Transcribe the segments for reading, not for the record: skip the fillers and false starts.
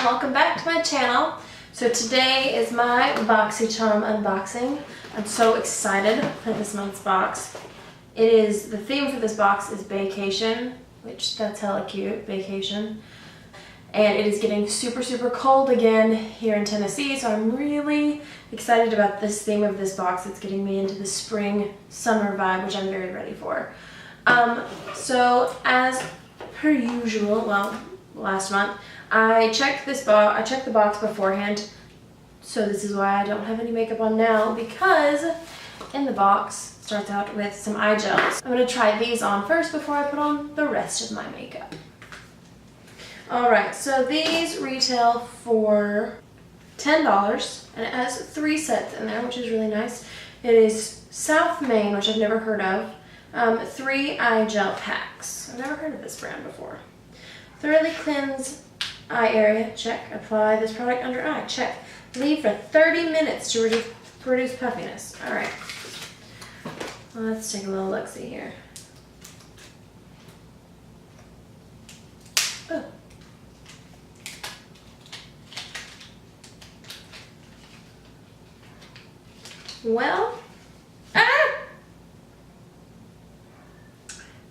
and welcome back to my channel. So today is my Boxycharm unboxing. I'm so excited for this month's box. The theme for this box is vacation, which that's hella cute, vacation. And it is getting super cold again here in Tennessee, so I'm really excited about this theme of this box. It's getting me into the spring, summer vibe, which I'm very ready for. So as per usual, well, last month, I checked the box beforehand, so this is why I don't have any makeup on now, because in the box starts out with some eye gels. I'm going to try these on first before I put on the rest of my makeup. Alright, so these retail for $10, and it has 3 sets in there, which is really nice. It is South Maine, which I've never heard of. 3 eye gel packs. I've never heard of this brand before. Thoroughly cleanse eye area, check. Apply this product under eye, check. Leave for 30 minutes to produce puffiness. Alright. Well, let's take a little look-see here. Oh. Well,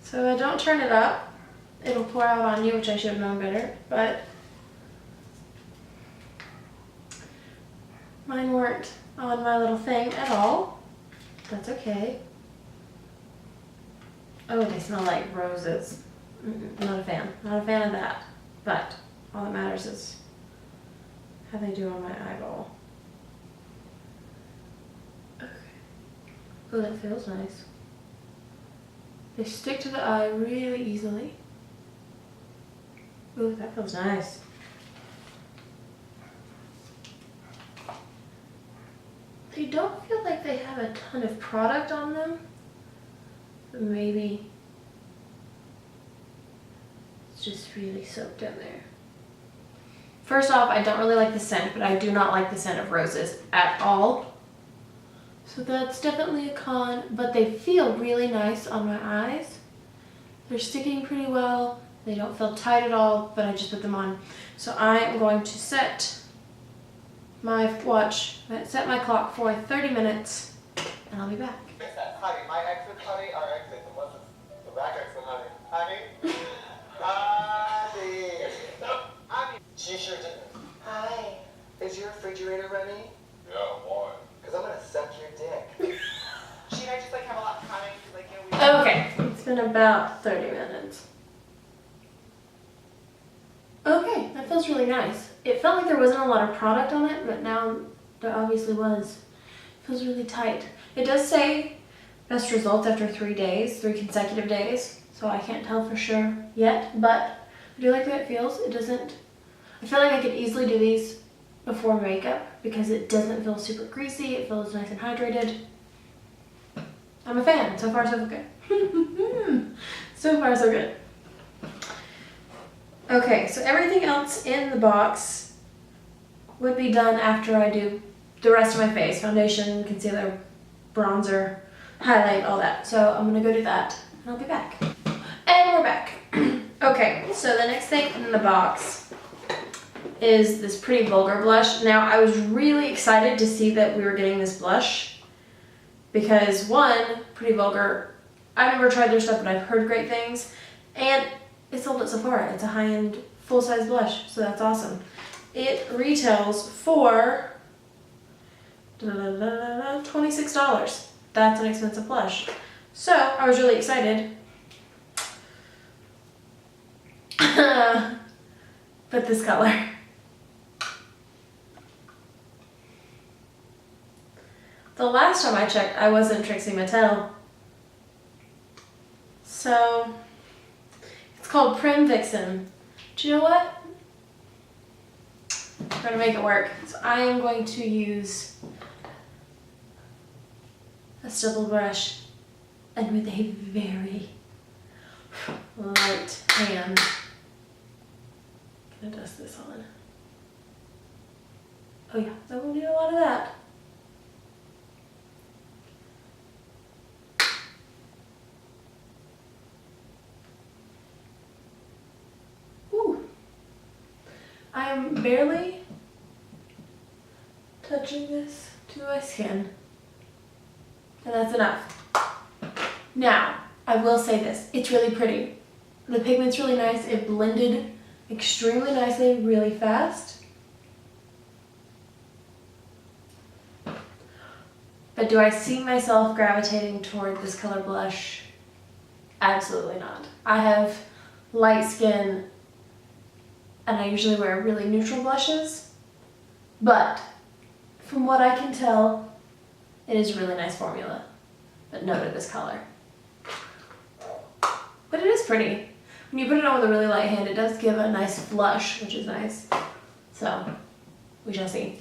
so if I don't turn it up, it'll pour out on you, which I should have known better, but mine weren't on my little thing at all. That's okay. Oh, they smell like roses. Not a fan. Not a fan of that. But all that matters is how they do on my eyeball. Okay. Oh, that feels nice. They stick to the eye really easily. Ooh, that feels nice. They don't feel like they have a ton of product on them. But maybe it's just really soaked in there. First off, I don't really like the scent, but I do not like the scent of roses at all. So that's definitely a con, but they feel really nice on my eyes. They're sticking pretty well. They don't feel tight at all, but I just put them on. So I am going to set my clock for 30 minutes, and I'll be back. Honey, my exit, honey, our exit. What's the back exit, honey? Honey? Honey. Honey. She sure didn't. Hi. Is your refrigerator running? Yeah, why? Because I'm going to suck your dick. She and I just have a lot coming. Okay, it's been about 30 minutes. Okay, that feels really nice. It felt like there wasn't a lot of product on it, but now there obviously was. It feels really tight. It does say best results after 3 days, 3 consecutive days, so I can't tell for sure yet, but I do like the way it feels. It doesn't, I feel like I could easily do these before makeup because it doesn't feel super greasy. It feels nice and hydrated. I'm a fan. So far, so good. So far, so good. Okay, so everything else in the box would be done after I do the rest of my face. Foundation, concealer, bronzer, highlight, all that. So I'm going to go do that, and I'll be back. And we're back. Okay, so the next thing in the box is this Pretty Vulgar blush. Now, I was really excited to see that we were getting this blush because, one, Pretty Vulgar, I've never tried their stuff, but I've heard great things, and it's sold at Sephora. It's a high-end, full-size blush, so that's awesome. It retails for $26. That's an expensive blush. So, I was really excited. But this color. The last time I checked, I wasn't Trixie Mattel. So, it's called Prim Vixen. Do you know what? I'm going to make it work. So I am going to use a stipple brush and with a very light hand, I'm going to dust this on. Oh yeah, so we'll do a lot of that. I am barely touching this to my skin, and that's enough. Now, I will say this, it's really pretty. The pigment's really nice, it blended extremely nicely, really fast. But do I see myself gravitating toward this color blush? Absolutely not. I have light skin and I usually wear really neutral blushes, but from what I can tell, it is a really nice formula, but no to this color. But it is pretty. When you put it on with a really light hand, it does give a nice flush, which is nice. So, we shall see.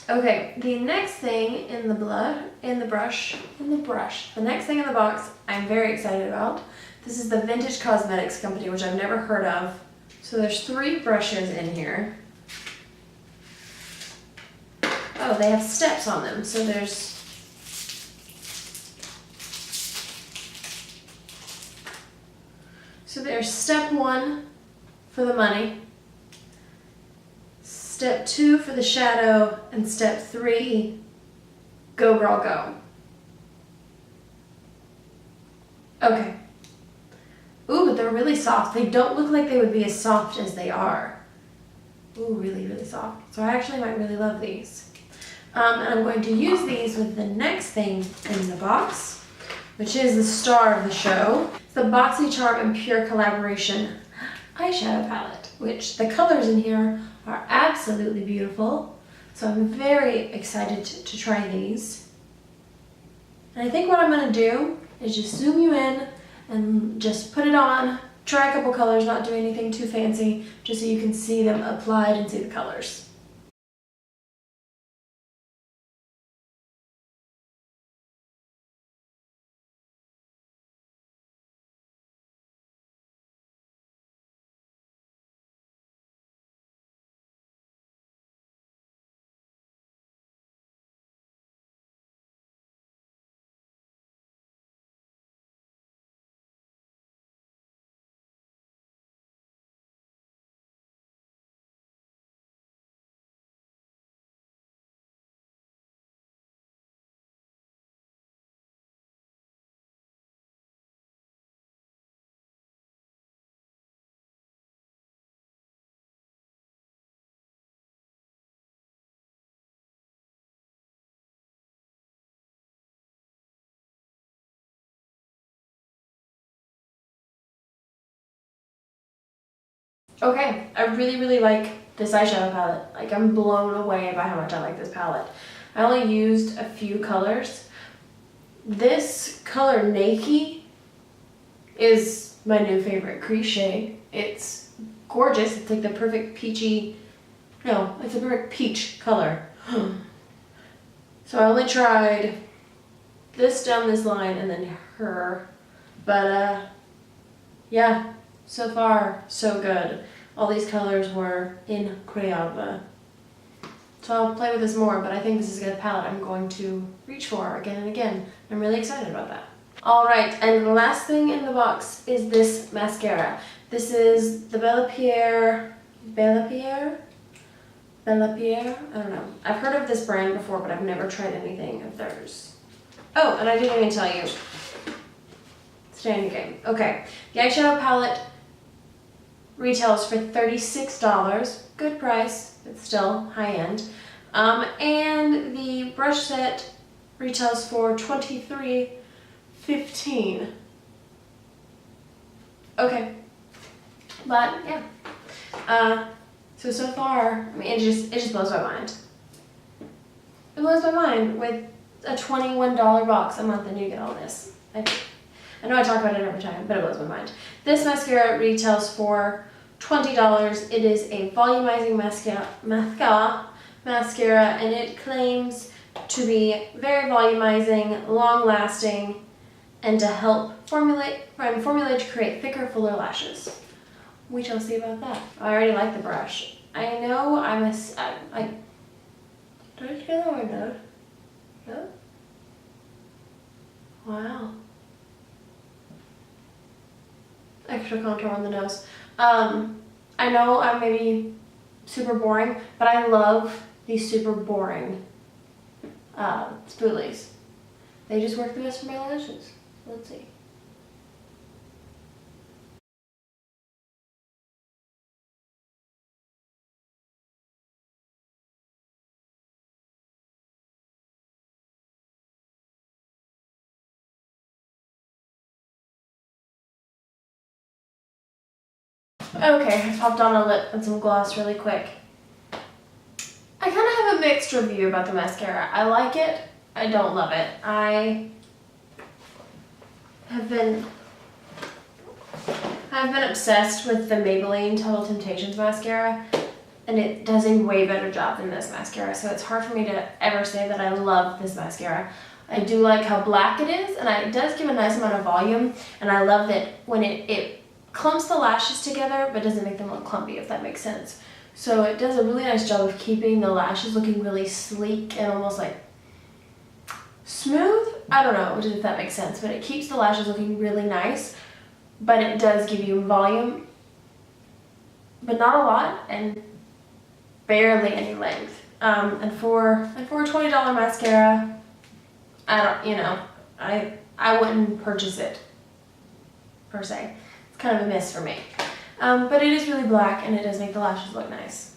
Okay, the next thing in the next thing in the box I'm very excited about. This is the Vintage Cosmetics Company, which I've never heard of. So there's 3 brushes in here. Oh, they have steps on them. So there's step 1 for the money, step 2 for the shadow, and step 3, go girl go. Okay. Ooh, but they're really soft. They don't look like they would be as soft as they are. Ooh, really, really soft. So I actually might really love these. And I'm going to use these with the next thing in the box, which is the star of the show. It's the Boxycharm and Pure Collaboration eyeshadow palette, which the colors in here are absolutely beautiful. So I'm very excited to try these. And I think what I'm going to do is just zoom you in and just put it on, try a couple colors, not do anything too fancy, just so you can see them applied and see the colors. Okay, I really, really like this eyeshadow palette. Like, I'm blown away by how much I like this palette. I only used a few colors. This color, Nakey, is my new favorite crease shade. It's gorgeous. It's like the perfect peachy, no, it's a perfect peach color. So I only tried this down this line and then her. But, yeah. So far, so good. All these colors were incredible. So I'll play with this more, but I think this is a good palette I'm going to reach for again and again. I'm really excited about that. Alright, and the last thing in the box is this mascara. This is the Bella Pierre? I don't know. I've heard of this brand before, but I've never tried anything of theirs. Oh, and I didn't even tell you. Stay in the game. Okay, the eyeshadow palette retails for $36, good price, but still high-end. And the brush set retails for $23.15. Okay, but yeah. So far, I mean, it just blows my mind. It blows my mind with a $21 box a month, and you get all this. I know I talk about it every time, but it blows my mind. This mascara retails for $20. It is a volumizing mascara, and it claims to be very volumizing, long-lasting, and to help formulate to create thicker, fuller lashes. We shall see about that. I already like the brush. I know I'm a... Did I get that or no? No? Wow. Extra contour on the nose. I know I'm maybe super boring, but I love these super boring spoolies. They just work the best for my lashes. Let's see. Okay, I popped on a lip and some gloss really quick. I kind of have a mixed review about the mascara. I like it. I don't love it. I've been obsessed with the Maybelline Total Temptations mascara, and it does a way better job than this mascara, so it's hard for me to ever say that I love this mascara. I do like how black it is, and it does give a nice amount of volume, and I love that when it clumps the lashes together but doesn't make them look clumpy, if that makes sense. So it does a really nice job of keeping the lashes looking really sleek and almost like smooth. I don't know if that makes sense, but it keeps the lashes looking really nice, but it does give you volume, but not a lot and barely any length. And for a $20 mascara, I wouldn't purchase it per se. It's kind of a miss for me. But it is really black and it does make the lashes look nice.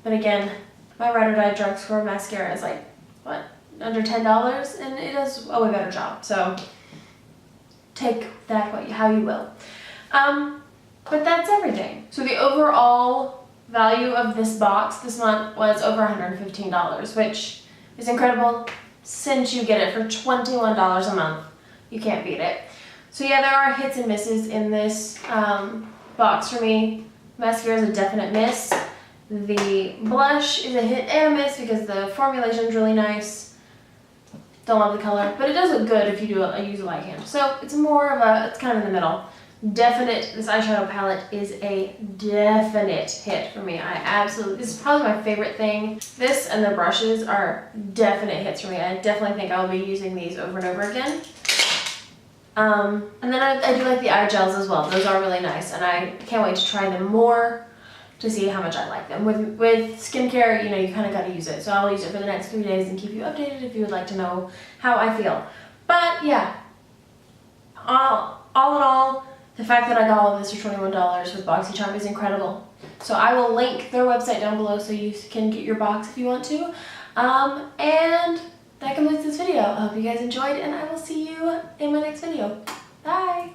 But again, my Ride or Die drugstore mascara is like, what, under $10, and it does a way better job. So take that how you will. But that's everything. So the overall value of this box this month was over $115, which is incredible since you get it for $21 a month. You can't beat it. So yeah, there are hits and misses in this box for me. Mascara is a definite miss. The blush is a hit and a miss because the formulation is really nice. Don't love the color, but it does look good if you use a light hand. So it's it's kind of in the middle. This eyeshadow palette is a definite hit for me. This is probably my favorite thing. This and the brushes are definite hits for me. I definitely think I'll be using these over and over again. And then I do like the eye gels as well. Those are really nice, and I can't wait to try them more to see how much I like them. With skincare, you kind of got to use it. So I'll use it for the next 3 days and keep you updated if you would like to know how I feel. But yeah, all in all, the fact that I got all of this for $21 with Boxycharm is incredible. So I will link their website down below so you can get your box if you want to. And that completes this video. I hope you guys enjoyed, and I will see you in my next video. Bye!